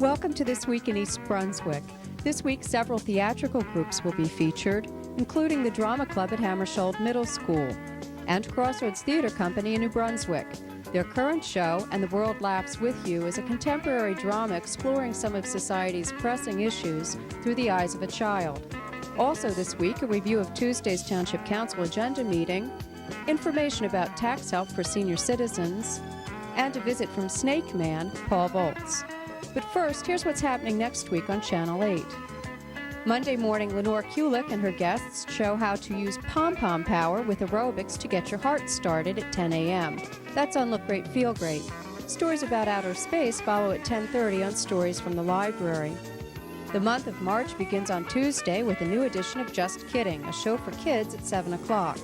Welcome to This Week in East Brunswick. This week, several theatrical groups will be featured, including the Drama Club at Hammarskjold Middle School and Crossroads Theater Company in New Brunswick. Their current show, And the World Laughs With You, is a contemporary drama exploring some of society's pressing issues through the eyes of a child. Also this week, a review of Tuesday's Township Council agenda meeting, information about tax help for senior citizens, and a visit from Snake Man, Paul Volz. But first, here's what's happening next week on Channel 8. Monday morning, Lenore Kulik and her guests show how to use pom-pom power with aerobics to get your heart started at 10 a.m. That's on Look Great, Feel Great. Stories about outer space follow at 10:30 on Stories from the Library. The month of March begins on Tuesday with a new edition of Just Kidding, a show for kids at 7 o'clock.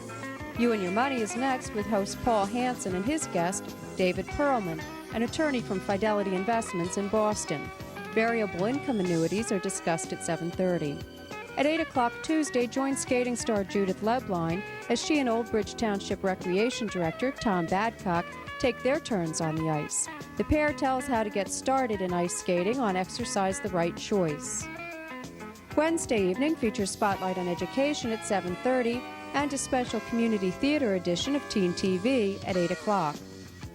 You and Your Money is next with host Paul Hansen and his guest, David Perlman, an attorney from Fidelity Investments in Boston. Variable income annuities are discussed at 7:30. At 8 o'clock Tuesday, join skating star Judith Lebline as she and Old Bridge Township Recreation Director Tom Badcock take their turns on the ice. The pair tells how to get started in ice skating on Exercise the Right Choice. Wednesday evening features Spotlight on Education at 7:30 and a special community theater edition of Teen TV at 8 o'clock.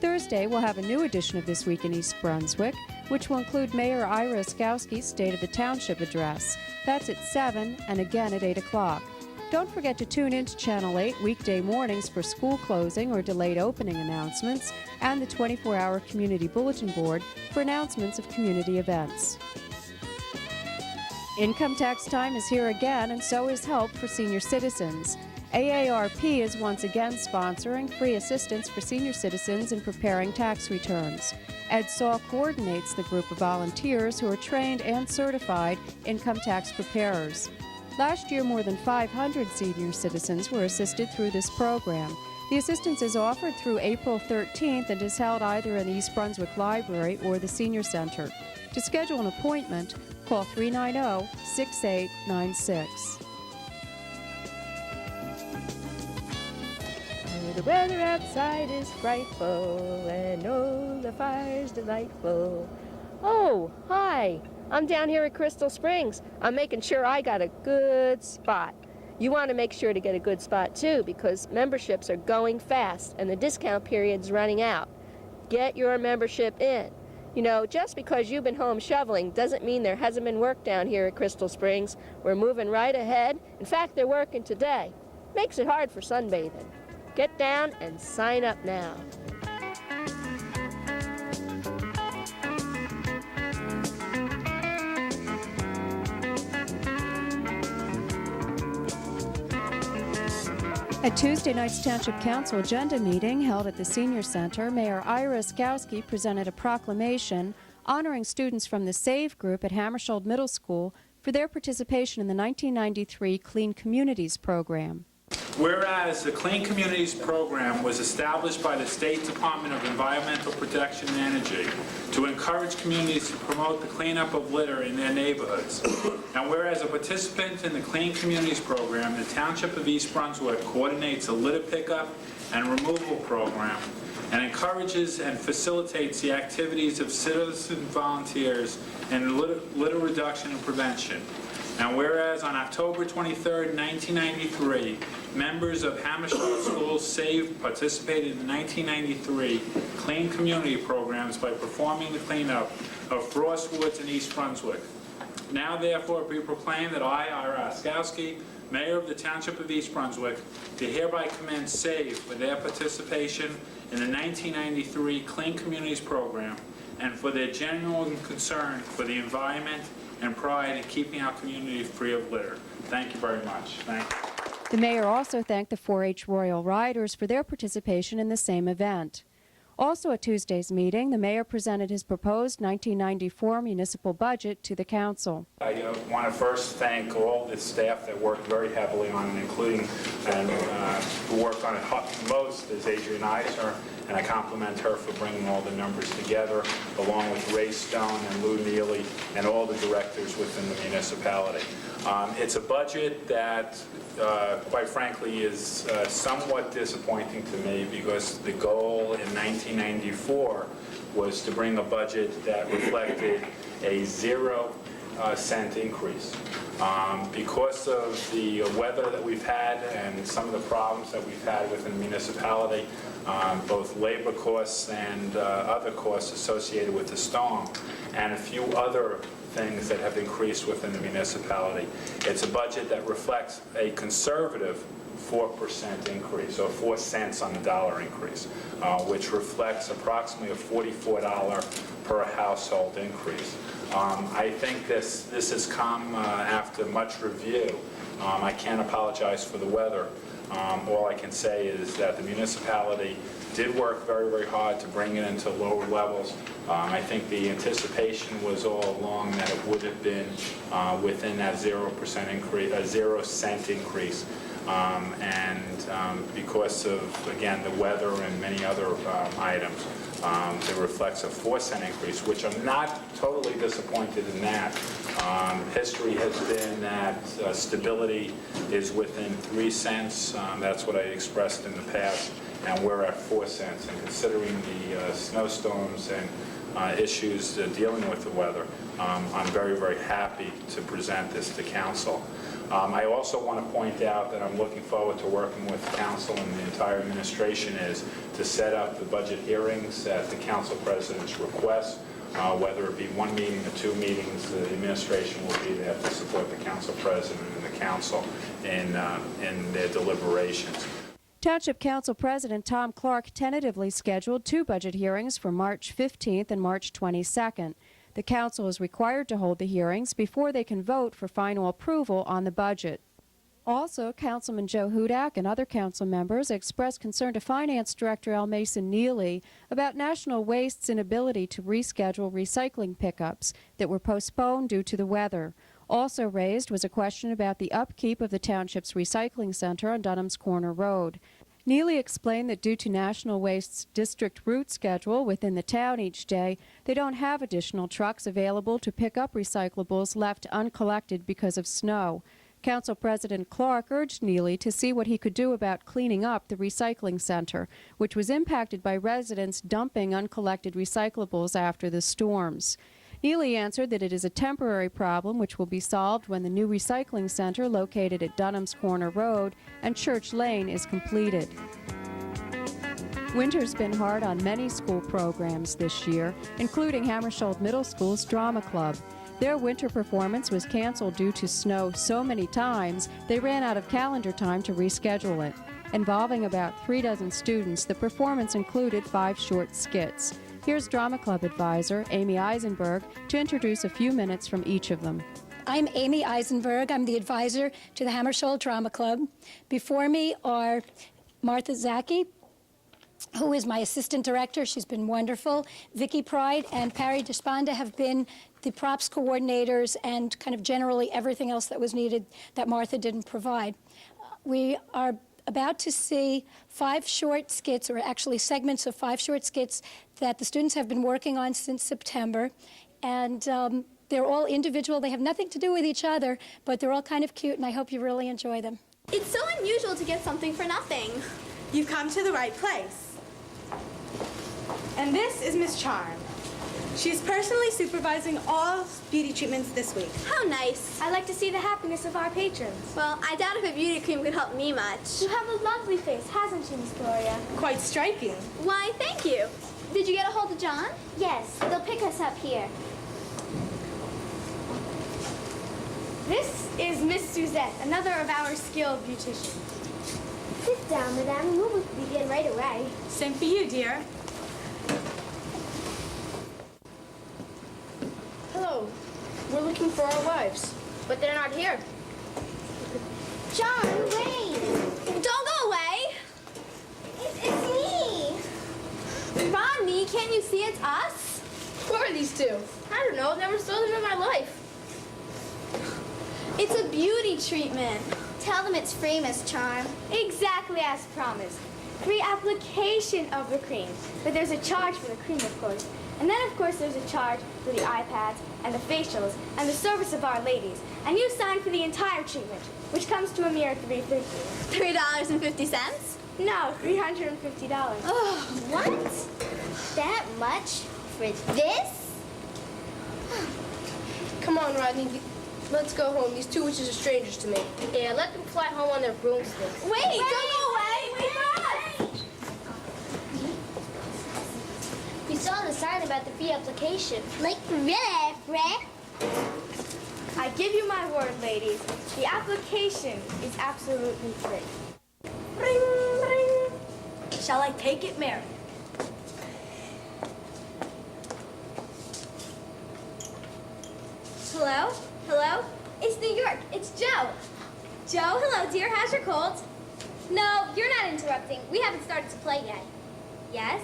Thursday, we'll have a new edition of This Week in East Brunswick, which will include Mayor Ira Oskowski's State of the Township address. That's at 7 and again at 8 o'clock. Don't forget to tune in to Channel 8 weekday mornings for school closing or delayed opening announcements and the 24-hour Community Bulletin Board for announcements of community events. Income tax time is here again, and so is help for senior citizens. AARP is once again sponsoring free assistance for senior citizens in preparing tax returns. Ed Saul coordinates the group of volunteers who are trained and certified income tax preparers. Last year, more than 500 senior citizens were assisted through this program. The assistance is offered through April 13th and is held either in the East Brunswick Library or the Senior Center. To schedule an appointment, call 390-6896. The weather outside is frightful, and oh, the fire's delightful. Oh, hi. I'm down here at Crystal Springs. I'm making sure I got a good spot. You want to make sure to get a good spot, too, because memberships are going fast, and the discount period's running out. Get your membership in. You know, just because you've been home shoveling doesn't mean there hasn't been work down here at Crystal Springs. We're moving right ahead. In fact, they're working today. Makes it hard for sunbathing. Get down and sign up now. At Tuesday night's Township Council agenda meeting held at the Senior Center, Mayor Ira Oskowski presented a proclamation honoring students from the SAVE group at Hammarskjold Middle School for their participation in the 1993 Clean Communities program. Whereas the Clean Communities program was established by the State Department of Environmental Protection and Energy to encourage communities to promote the cleanup of litter in their neighborhoods. And whereas a participant in the Clean Communities program, the Township of East Brunswick coordinates a litter pickup and removal program and encourages and facilitates the activities of citizen volunteers in litter reduction and prevention. And whereas on October 23, 1993, members of Hammarskjold Schools SAVE participated in 1993 Clean Community programs by performing the cleanup of Frost Woods in East Brunswick. Now therefore be proclaimed that I, Ira Oskowski, Mayor of the Township of East Brunswick, do hereby commend SAVE for their participation in the 1993 Clean Communities program and for their genuine concern for the environment and pride in keeping our community free of litter. Thank you very much. Thank you. The mayor also thanked the 4-H Royal Riders for their participation in the same event. Also at Tuesday's meeting, the mayor presented his proposed 1994 municipal budget to the council. I want to first thank all the staff that worked very heavily on it, including and who worked on it most is Adrienne Eisner, and I compliment her for bringing all the numbers together, along with Ray Stone and Lou Neely and all the directors within the municipality. It's a budget that quite frankly, is somewhat disappointing to me because the goal in 1994 was to bring a budget that reflected a 0-cent increase. Because of the weather that we've had and some of the problems that we've had within the municipality, both labor costs and other costs associated with the storm, and a few other things that have increased within the municipality. It's a budget that reflects a conservative 4% increase, or 4 cents on the dollar increase, which reflects approximately a $44 per household increase. I think this has come after much review. I can't apologize for the weather. All I can say is that the municipality did work very, very hard to bring it into lower levels. I think the anticipation was all along that it would have been within that 0% increase, a 0-cent increase. Because of, again, the weather and many other items, it reflects a 4-cent increase, which I'm not totally disappointed in that. History has been that stability is within 3 cents. That's what I expressed in the past, and we're at 4 cents. And considering the snowstorms and issues dealing with the weather, I'm very, very happy to present this to council. I also want to point out that I'm looking forward to working with council and the entire administration is to set up the budget hearings at the council president's request, whether it be 1 meeting or 2 meetings. The administration will be there to support the council president and the council in their deliberations. Township Council President Tom Clark tentatively scheduled 2 budget hearings for March 15th and March 22nd. The council is required to hold the hearings before they can vote for final approval on the budget. Also, Councilman Joe Hudak and other council members expressed concern to Finance Director L. Mason Neely about National Waste's inability to reschedule recycling pickups that were postponed due to the weather. Also raised was a question about the upkeep of the township's recycling center on Dunham's Corner Road. Neely explained that due to National Waste's district route schedule within the town each day, they don't have additional trucks available to pick up recyclables left uncollected because of snow. Council President Clark urged Neely to see what he could do about cleaning up the recycling center, which was impacted by residents dumping uncollected recyclables after the storms. Neely answered that it is a temporary problem which will be solved when the new recycling center located at Dunham's Corner Road and Church Lane is completed. Winter's been hard on many school programs this year, including Hammarskjold Middle School's Drama Club. Their winter performance was canceled due to snow so many times they ran out of calendar time to reschedule it. Involving about 3 dozen students, the performance included 5 short skits. Here's Drama Club advisor Amy Eisenberg to introduce a few minutes from each of them. I'm Amy Eisenberg. I'm the advisor to the Hammarskjold Drama Club. Before me are Martha Zaki, who is my assistant director. She's been wonderful. Vicky Pride and Parry Despanda have been the props coordinators and kind of generally everything else that was needed that Martha didn't provide. We are about to see 5 short skits, or actually segments of 5 short skits that the students have been working on since September. And they're all individual. They have nothing to do with each other, but they're all kind of cute, and I hope you really enjoy them. It's so unusual to get something for nothing. You've come to the right place. And this is Miss Charm. She's personally supervising all beauty treatments this week. How nice. I like to see the happiness of our patrons. Well, I doubt if a beauty cream could help me much. You have a lovely face, hasn't she, Miss Gloria? Quite striking. Why, thank you. Did you get a hold of John? Yes, they'll pick us up here. This is Miss Suzette, another of our skilled beauticians. Sit down, madame, and we'll begin right away. Same for you, dear. Hello. We're looking for our wives, but they're not here. John, wait! Don't go away! It's me! Rodney, can't you see it's us? Who are these two? I don't know. Never saw them in my life. It's a beauty treatment. Tell them it's free, Miss Charm. Exactly as promised. free application of the cream. But there's a charge for the cream, of course. And then, of course, there's a charge for the iPads and the facials and the service of our ladies. And you sign for the entire treatment, which comes to a mere $3.50. $3.50? No, $350. Oh, what? That much for this? Come on, Rodney. Let's go home. These two witches are strangers to me. Yeah, let them fly home on their broomsticks. Wait, don't go away! Wait for us! We saw the sign about the free application. Like, really, Fred? I give you my word, ladies. The application is absolutely free. Ring, ring. Shall I take it, Mary? Hello? Hello? It's New York. It's Joe. Joe, hello, dear. How's your cold? No, you're not interrupting. We haven't started to play yet. Yes?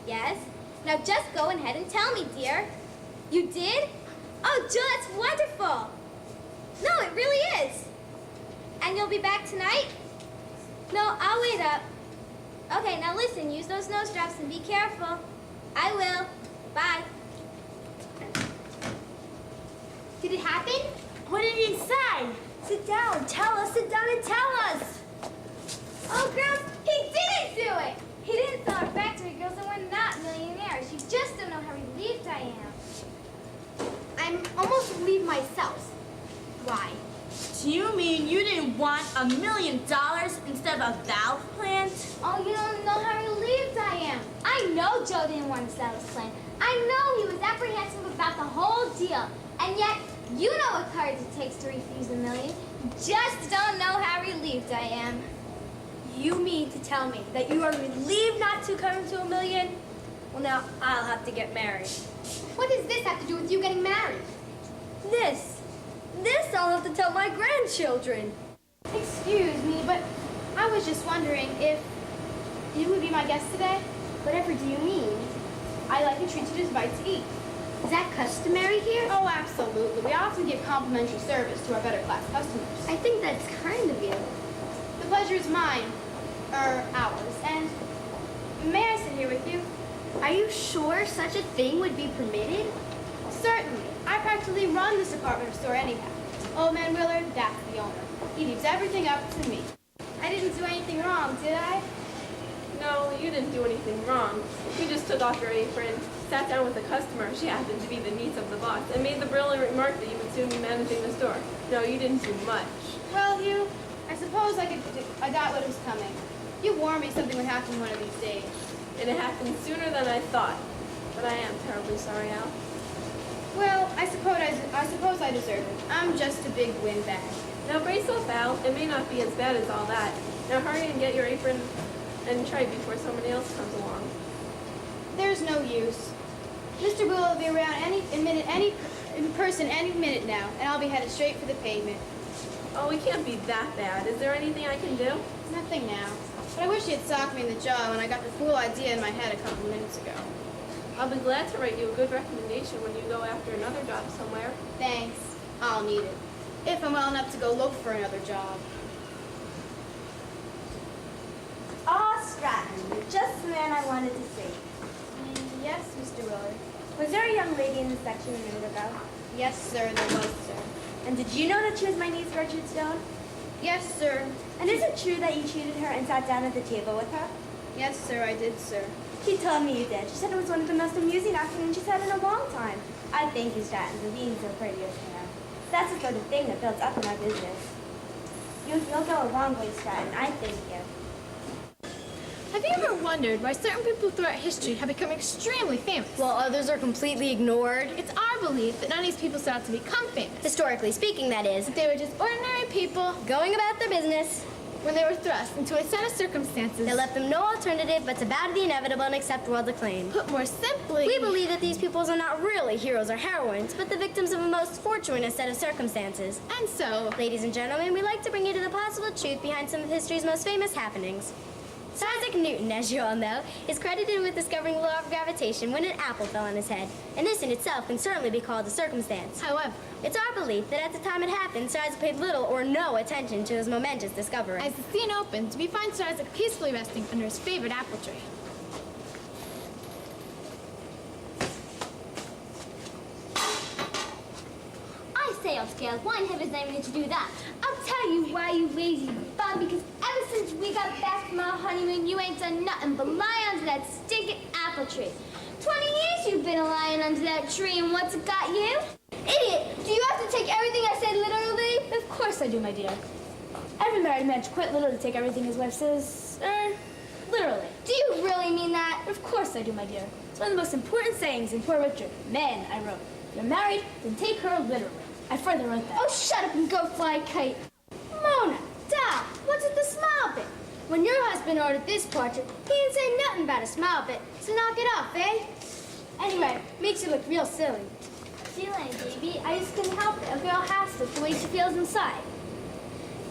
Yes? Now just go ahead and tell me, dear. You did? Oh, Joe, that's wonderful. No, it really is. And you'll be back tonight? No, I'll wait up. Okay, now listen, use those nose drops and be careful. I will. Bye. Did it happen? What did he say? Sit down. Tell us. Sit down and tell us. Oh, girls, he didn't do it. He didn't sell our factory girls, and we're not millionaires. You just don't know how relieved I am. I'm almost relieved myself. Why? Do you mean you didn't want $1 million instead of a valve plant? Oh, you don't know how relieved I am. I know Joe didn't want to sell his plane. I know he was apprehensive about the whole deal. And yet, you know what courage it takes to refuse $1 million. You just don't know how relieved I am. You mean to tell me that you are relieved not to come to $1 million? Well, now I'll have to get married. What does this have to do with you getting married? This I'll have to tell my grandchildren. Excuse me, but I was just wondering if you would be my guest today. Whatever do you mean? I'd like to treat you to a bite to eat. Is that customary here? Oh, absolutely. We often give complimentary service to our better class customers. I think that's kind of you. The pleasure is mine, or ours. And may I sit here with you? Are you sure such a thing would be permitted? Certainly. I practically run this department store anyhow. Old man Willard, that's the owner. He leaves everything up to me. I didn't do anything wrong, did I? No, you didn't do anything wrong. You just took off your apron, sat down with a customer, she happened to be the niece of the boss, and made the brilliant remark that you would soon be managing the store. No, you didn't do much. Well, Hugh, I suppose I got what was coming. You warned me something would happen one of these days. And it happened sooner than I thought. But I am terribly sorry, Al. Well, I suppose I deserve it. I'm just a big windbag. Now brace up, Al. It may not be as bad as all that. Now hurry and get your apron and tray before somebody else comes along. There's no use. Mr. Will will be around in person any minute now, and I'll be headed straight for the pavement. Oh, it can't be that bad. Is there anything I can do? Nothing now. But I wish he had socked me in the jaw when I got the fool idea in my head a couple of minutes ago. I'll be glad to write you a good recommendation when you go after another job somewhere. Thanks. I'll need it. If I'm well enough to go look for another job. Ah, Stratton, you're just the man I wanted to see. Yes, Mr. Willard. Was there a young lady in the section a minute ago? Yes, sir, there was, sir. And did you know that she was my niece, Gertrude Stone? Yes, sir. And is it true that you treated her and sat down at the table with her? Yes, sir, I did, sir. She told me you did. She said it was one of the most amusing afternoons she's had in a long time. I thank you, Stratton, for being so pretty as her. That's the sort of thing that builds up in our business. You'll go a long way, Stratton. I thank you. Have you ever wondered why certain people throughout history have become extremely famous? While others are completely ignored. It's our belief that none of these people set out to become famous. Historically speaking, that is. That they were just ordinary people Going about their business. when they were thrust into a set of circumstances They left them no alternative but to bow to the inevitable and accept world's acclaim. put more simply, We believe that these peoples are not really heroes or heroines, but the victims of a most fortunate set of circumstances. and so, Ladies and gentlemen, we'd like to bring you to the possible truth behind some of history's most famous happenings. Sir Isaac Newton, as you all know, is credited with discovering the law of gravitation when an apple fell on his head. And this in itself can certainly be called a circumstance. However, It's our belief that at the time it happened, Sir Isaac paid little or no attention to his momentous discovery. as the scene opens, we find Sir Isaac peacefully resting under his favorite apple tree. I say, Upscale, why in heaven's name did you do that? I'll tell you why, you lazy bum, because ever since we got back from our honeymoon, you ain't done nothing but lie under that stinking apple tree. 20 years you've been lying under that tree, and what's it got you? Idiot! Do you have to take everything I said literally? Of course I do, my dear. Every married man's quite literal to take everything his wife says, literally. Do you really mean that? Of course I do, my dear. It's one of the most important sayings in Poor Richard. Man, I wrote, if you're married, then take her literally. I further wrote that. Oh, shut up and go fly a kite. Mona, Doc, what's with the smile bit? When your husband ordered this portrait, he didn't say nothing about a smile bit, so knock it off, eh? Anyway, makes you look real silly. Silly, baby. I just couldn't help it. A girl has to, the way she feels inside.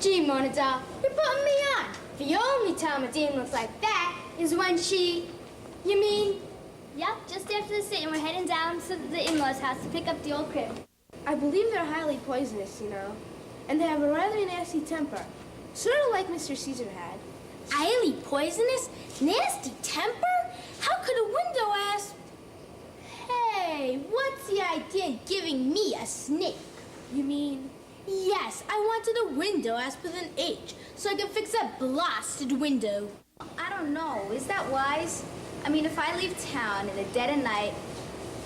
Gee, Mona doll, you're putting me on. The only time a dame looks like that is when she... You mean... Yep, just after the sit, and we're heading down to the in-laws' house to pick up the old crib. I believe they're highly poisonous, you know. And they have a rather nasty temper. Sort of like Mr. Caesar had. Highly poisonous? Nasty temper? How could a window ass... Hey, what's the idea of giving me a snake? You mean... Yes, I wanted a window ass with an H, so I could fix that blasted window. I don't know. Is that wise? I mean, if I leave town in the dead of night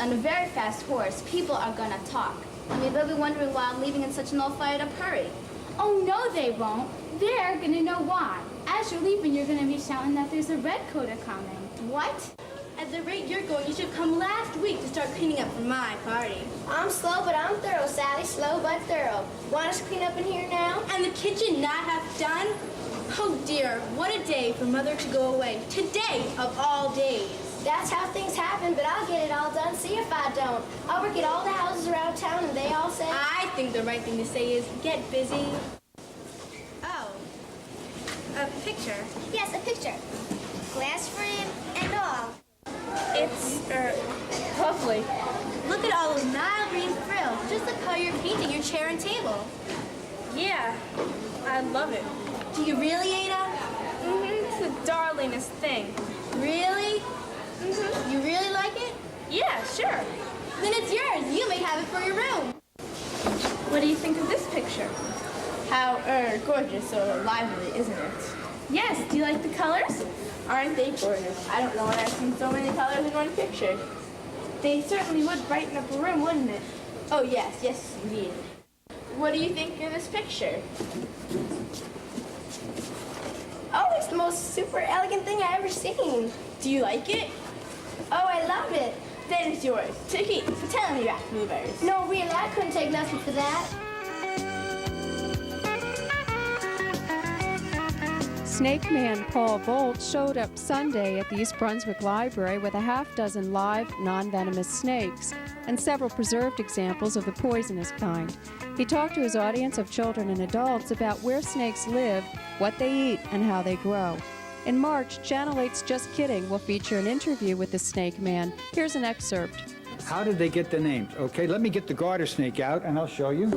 on a very fast horse, people are gonna talk. I mean, they'll be wondering why I'm leaving in such an all-fired-up hurry. Oh, no, they won't. They're gonna know why. As you're leaving, you're gonna be shouting that there's a red coater coming. What? At the rate you're going, you should come last week to start cleaning up for my party. I'm slow, but I'm thorough, Sally. Slow, but thorough. Want us to clean up in here now? And the kitchen not half done? Oh dear, what a day for Mother to go away. Today of all days. That's how things happen, but I'll get it all done. See if I don't. I'll work at all the houses around town, and they all say... I think the right thing to say is get busy. Oh, a picture. Yes, a picture. Glass frame and all. It's, lovely. Look at all those Nile green frills. Just the color you're painting your chair and table. Yeah, I love it. Do you really, Ada? Mm-hmm, it's the darlingest thing. Really? Mm-hmm. You really like it? Yeah, sure. Then it's yours. You may have it for your room. What do you think of this picture? How, gorgeous or lively, isn't it? Yes, do you like the colors? Aren't they gorgeous? I don't know when I've seen so many colors in one picture. They certainly would brighten up a room, wouldn't it? Oh, yes, yes, indeed. What do you think of this picture? Oh, it's the most super elegant thing I've ever seen. Do you like it? Oh, I love it. Then it's yours to keep. So tell me, back movers. No, really, I couldn't take nothing for that. Snake Man Paul Volt showed up Sunday at the East Brunswick Library with a half-dozen live, non-venomous snakes and several preserved examples of the poisonous kind. He talked to his audience of children and adults about where snakes live, what they eat, and how they grow. In March, Channel 8's Just Kidding will feature an interview with the Snake Man. Here's an excerpt. How did they get the names? Okay, let me get the garter snake out and I'll show you.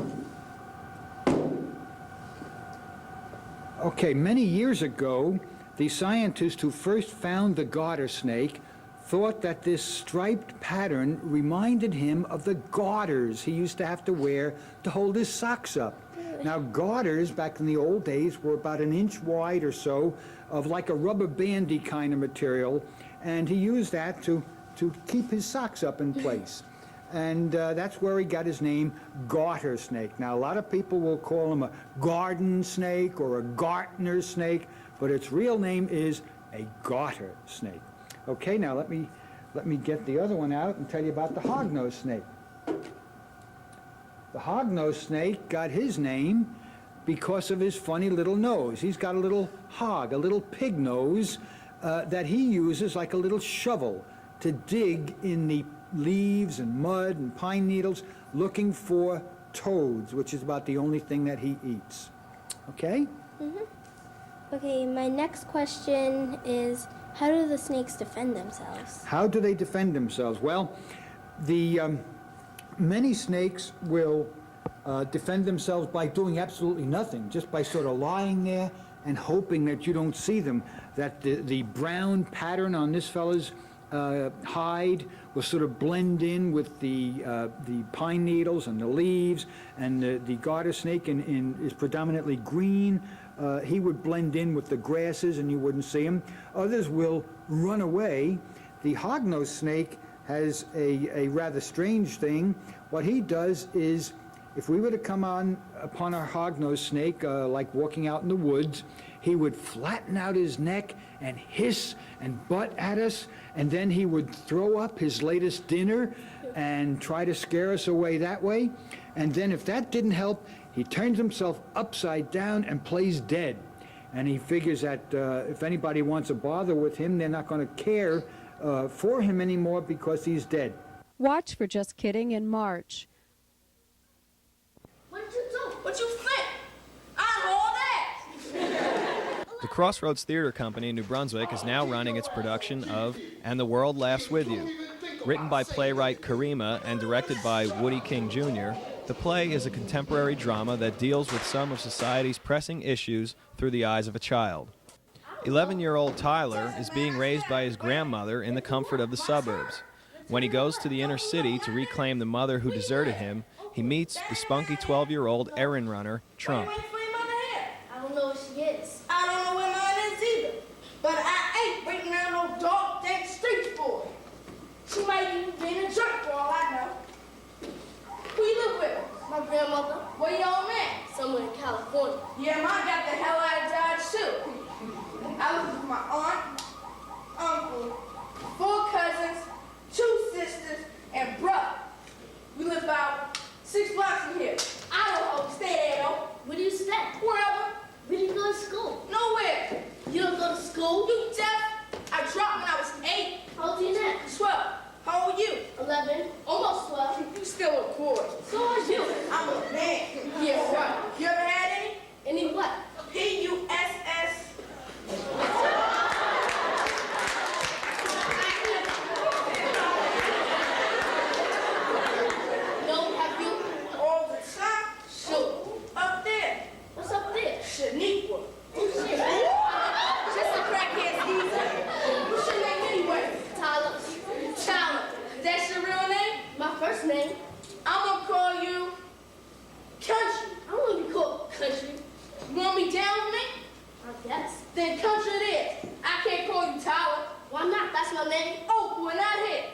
Okay, many years ago, the scientist who first found the garter snake thought that this striped pattern reminded him of the garters he used to have to wear to hold his socks up. Now, garters back in the old days were about an inch wide or so of like a rubber bandy kind of material, and he used that to keep his socks up in place. And that's where he got his name, garter snake. Now, a lot of people will call him a garden snake or a gardener snake, but its real name is a garter snake. Okay, now let me get the other one out and tell you about the hognose snake. The hognose snake got his name because of his funny little nose. He's got a little hog, a little pig nose that he uses like a little shovel to dig in the leaves and mud and pine needles looking for toads, which is about the only thing that he eats. Okay? Mm-hmm. Okay, my next question is, how do the snakes defend themselves? How do they defend themselves? Well, the many snakes will defend themselves by doing absolutely nothing, just by sort of lying there and hoping that you don't see them, that the brown pattern on this fella's hide will sort of blend in with the pine needles and the leaves, and the garter snake is predominantly green. He would blend in with the grasses and you wouldn't see him. Others will run away. The hognose snake has a rather strange thing. What he does is, if we were to come upon our hognose snake, like walking out in the woods, he would flatten out his neck and hiss and butt at us, and then he would throw up his latest dinner and try to scare us away that way. And then if that didn't help, he turns himself upside down and plays dead. And he figures that if anybody wants to bother with him, they're not going to care for him anymore because he's dead. Watch for Just Kidding in March. What did you do? What you think? I'm all that. The Crossroads Theater Company in New Brunswick is now running its production of And the World Laughs With You. Written by playwright Karima and directed by Woody King Jr., the play is a contemporary drama that deals with some of society's pressing issues through the eyes of a child. 11-year-old Tyler is being raised by his grandmother in the comfort of the suburbs. When he goes to the inner city to reclaim the mother who deserted him, he meets the spunky 12-year-old errand runner, Trump. I don't know what she is. I don't know where mine is either. But I ain't waiting around no dog dank streets for her. She might even be in a jerk for all I know. Who you live with? My grandmother. Where your old man? Somewhere in California. Yeah, mine got the hell out of Dodge too. I live with my aunt, uncle, 4 cousins, 2 sisters, and brother. We live about 6 blocks from here. I don't know how to stay there though. Where do you stay? Wherever. Where do you go to school? Nowhere. You don't go to school? You deaf? I dropped when I was 8. How old are you now? 12. How old are you? 11. Almost 12. You still a boy. So are you. I'm a man. Yeah, right. You ever had any? Any what? P-U-S-S. No, have you? All the time. Sure. Up there. What's up there? Shaniqua. Shit. Just a crackhead Steve. What's your name anyway? Tyler. Tyler. That's your real name? My first name. I'm gonna call you Country. I want to be called Country. You want me down with me? I guess. Then Country it is. I can't call you Tyler. Why not? That's my name. Oh, we're not here.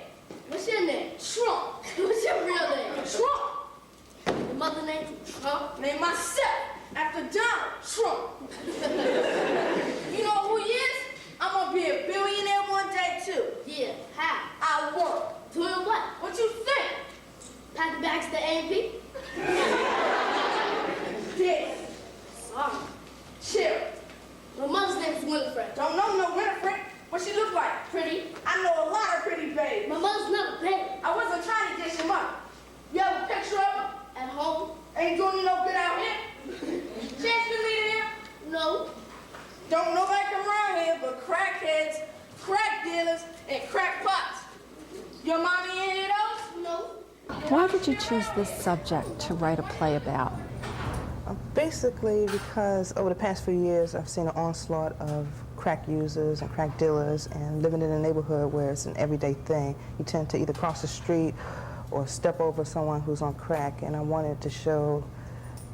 What's your name? Trump. What's your real name? Trump. Your mother name? Trump. Name myself after Donald Trump. You know who he is? I'm gonna be a billionaire one day too. Yeah. How? I work. Doing what? What you think? Pack the bags to A&P? This. Sorry. Chill. My mother's name is Winifred. Don't know no Winifred. What she look like? Pretty. I know a lot of pretty babes. My mother's not a baby. I wasn't trying to dish him up. You have a picture of him? At home? Ain't doing you no good out here. Chance been meeting him? No. Don't nobody come around here but crackheads, crack dealers, and crackpots. Your mommy any of those? No. Why did you choose this subject to write a play about? Basically because over the past few years I've seen an onslaught of crack users and crack dealers, and living in a neighborhood where it's an everyday thing, you tend to either cross the street or step over someone who's on crack, and I wanted to show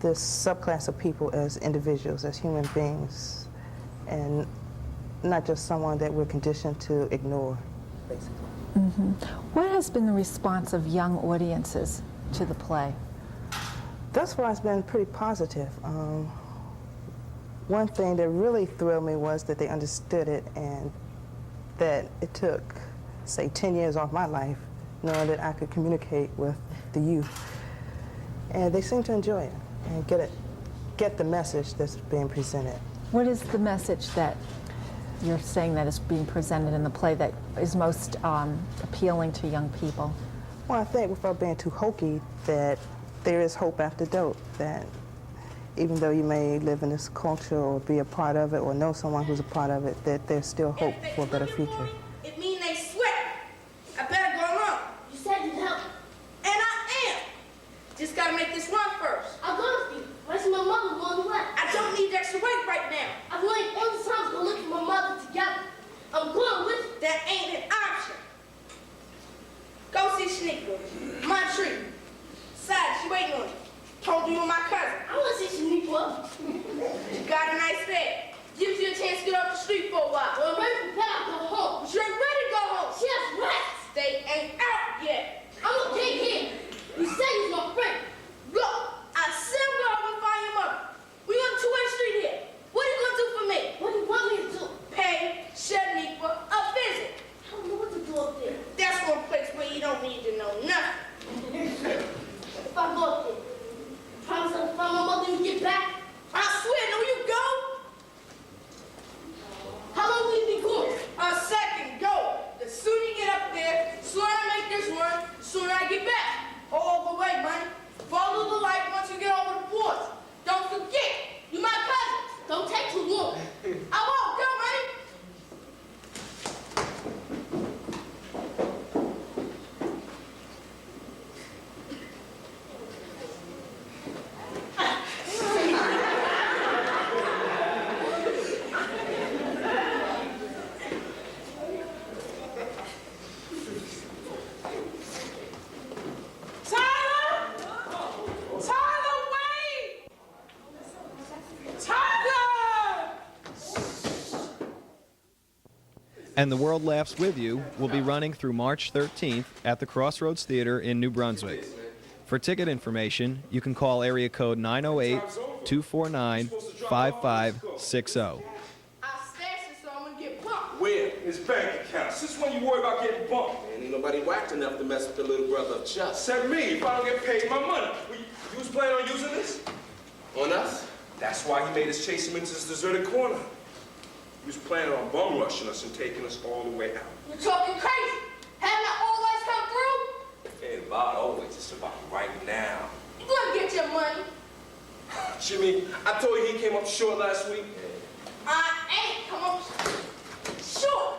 this subclass of people as individuals, as human beings, and not just someone that we're conditioned to ignore, basically. Mm-hmm. What has been the response of young audiences to the play? Thus far, it's been pretty positive. One thing that really thrilled me was that they understood it, and that it took, say, 10 years off my life, knowing that I could communicate with the youth. And they seem to enjoy it and get the message that's being presented. What is the message that you're saying that is being presented in the play that is most appealing to young people? Well, I think, without being too hokey, that there is hope after dope, that even though you may live in this culture or be a part of it or know someone who's a part of it, that there's still hope for a better future. It means they sweat. I better go along. You said you'd help. And I am. Just gotta make this run first. I'll go with you. Where's my mother going to left? I don't need extra weight right now. I've laid all the time to look at my mother together. I'm going with you. That ain't an option. Go see Shaniqua. My treat. Besides, she waiting on you. Told you and my cousin. I want to see Shaniqua. She got a nice bed. Gives you a chance to get off the street for a while. When I'm ready to go, I'll go home. But you ain't ready to go home. She has rest. They ain't out yet. I'm okay here. You said he's my friend. Look, I said I'm going to find your mother. We on a two-way street here. What are you going to do for me? What do you want me to do? Pay Shaniqua a visit. I don't know what to do up there. That's one place where you don't need to know nothing. If I go up there, promise I'll find my mother when you get back. I swear, no, you go. How long will you be gone? A second, go. The sooner you get up there, the sooner I make this run, the sooner I get back. All the way, money. Follow the light once you get over the porch. Don't forget, you my cousin. Don't take too long. I won't, go, money. And The World Laughs With You will be running through March 13th at the Crossroads Theater in New Brunswick. For ticket information, you can call area code 908-249-5560. I stashed it so I'm gonna get bumped. Where? His bank account. Since when you worry about getting bumped? Man, ain't nobody whacked enough to mess with the little brother of Chuck. Except me, if I don't get paid my money. You was planning on using this? On us? That's why he made us chase him into this deserted corner. He was planning on bum rushing us and taking us all the way out. You're talking crazy. Haven't I always come through? Hey, about always, it's about right now. You gonna get your money. Jimmy, I told you he came up short last week. I ain't come up short.